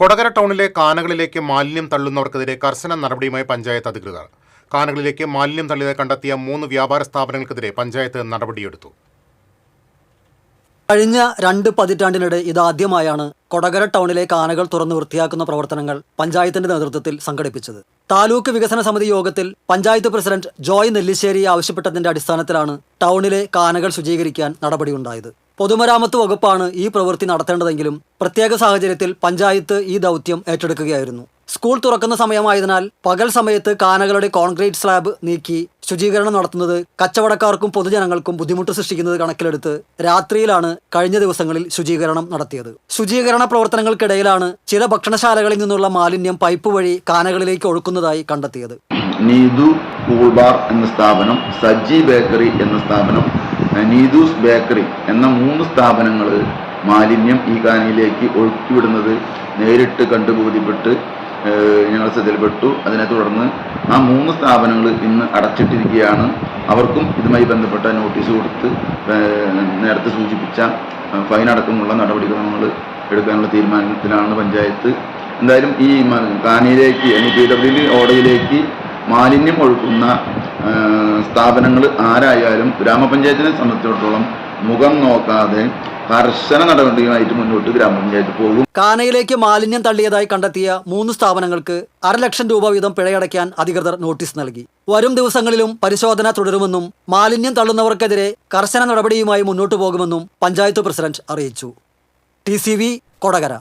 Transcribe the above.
കൊടകര ടൗണിലെ കാനകളിലേക്ക് മാലിന്യം തള്ളുന്നവർക്കെതിരെ കർശന നടപടിയുമായി പഞ്ചായത്ത് അധികൃതർ. കാനകളിലേക്ക് മാലിന്യം തള്ളിയത് കണ്ടെത്തിയ 3 വ്യാപാര സ്ഥാപനങ്ങൾക്കെതിരെ പഞ്ചായത്ത് നടപടിയെടുത്തു. കഴിഞ്ഞ 2 പതിറ്റാണ്ടിനിടെ ഇതാദ്യമായാണ് കൊടകര ടൗണിലെ കാനകൾ തുറന്ന് വൃത്തിയാക്കുന്ന പ്രവർത്തനങ്ങൾ പഞ്ചായത്തിന്റെ നേതൃത്വത്തിൽ സംഘടിപ്പിച്ചത്. താലൂക്ക് വികസന സമിതി യോഗത്തിൽ പഞ്ചായത്ത് പ്രസിഡന്റ് ജോയ് നെല്ലിശ്ശേരി ആവശ്യപ്പെട്ടതിന്റെ അടിസ്ഥാനത്തിലാണ് ടൗണിലെ കാനകൾ ശുചീകരിക്കാൻ നടപടിയുണ്ടായത്. പൊതുമരാമത്ത് വകുപ്പാണ് ഈ പ്രവൃത്തി നടത്തേണ്ടതെങ്കിലും പ്രത്യേക സാഹചര്യത്തിൽ പഞ്ചായത്ത് ഈ ദൗത്യം ഏറ്റെടുക്കുകയായിരുന്നു. സ്കൂൾ തുറക്കുന്ന സമയമായതിനാൽ പകൽ സമയത്ത് കാനകളുടെ കോൺക്രീറ്റ് സ്ലാബ് നീക്കി ശുചീകരണം നടത്തുന്നത് കച്ചവടക്കാർക്കും പൊതുജനങ്ങൾക്കും ബുദ്ധിമുട്ട് സൃഷ്ടിക്കുന്നത് കണക്കിലെടുത്ത് രാത്രിയിലാണ് കഴിഞ്ഞ ദിവസങ്ങളിൽ ശുചീകരണം നടത്തിയത്. ശുചീകരണ പ്രവർത്തനങ്ങൾക്കിടയിലാണ് ചില ഭക്ഷണശാലകളിൽ നിന്നുള്ള മാലിന്യം പൈപ്പ് വഴി കാനകളിലേക്ക് ഒഴുക്കുന്നതായി കണ്ടെത്തിയത്. നീതു കൂൾ ബാർ എന്ന സ്ഥാപനം, സജ്ജി ബേക്കറി എന്ന സ്ഥാപനം, നീതൂസ് ബേക്കറി എന്ന 3 സ്ഥാപനങ്ങൾ മാലിന്യം ഈ കാനയിലേക്ക് ഒഴുക്കിവിടുന്നത് നേരിട്ട് കണ്ടുബോധ്യപ്പെട്ട് ഞങ്ങൾ ശ്രദ്ധയിൽപ്പെട്ടു. അതിനെ തുടർന്ന് ആ 3 സ്ഥാപനങ്ങൾ ഇന്ന് അടച്ചിട്ടിരിക്കുകയാണ്. അവർക്കും ഇതുമായി ബന്ധപ്പെട്ട നോട്ടീസ് കൊടുത്ത് നേരത്തെ സൂചിപ്പിച്ച ഫൈൻ അടക്കമുള്ള നടപടിക്രമങ്ങൾ എടുക്കാനുള്ള തീരുമാനത്തിലാണ് പഞ്ചായത്ത്. എന്തായാലും ഈ കാനയിലേക്ക് PWD ഓടയിലേക്ക് മാലിന്യം ഒഴുക്കുന്ന സ്ഥാപനങ്ങൾ ആരായാലും ഗ്രാമപഞ്ചായത്തിനെ സംബന്ധിച്ചിടത്തോളം മുഖം നോക്കാതെ കർശന നടപടിയുമായിട്ട് മുന്നോട്ട് ഗ്രാമപഞ്ചായത്ത് പോകും. കാനയിലേക്ക് മാലിന്യം തള്ളിയതായി കണ്ടെത്തിയ 3 സ്ഥാപനങ്ങൾക്ക് 500,000 രൂപ വീതം പിഴയടയ്ക്കാൻ അധികൃതർ നോട്ടീസ് നൽകി. വരും ദിവസങ്ങളിലും പരിശോധന തുടരുമെന്നും മാലിന്യം തള്ളുന്നവർക്കെതിരെ കർശന നടപടിയുമായി മുന്നോട്ടു പോകുമെന്നും പഞ്ചായത്ത് പ്രസിഡന്റ് അറിയിച്ചു. TCV കൊടകര.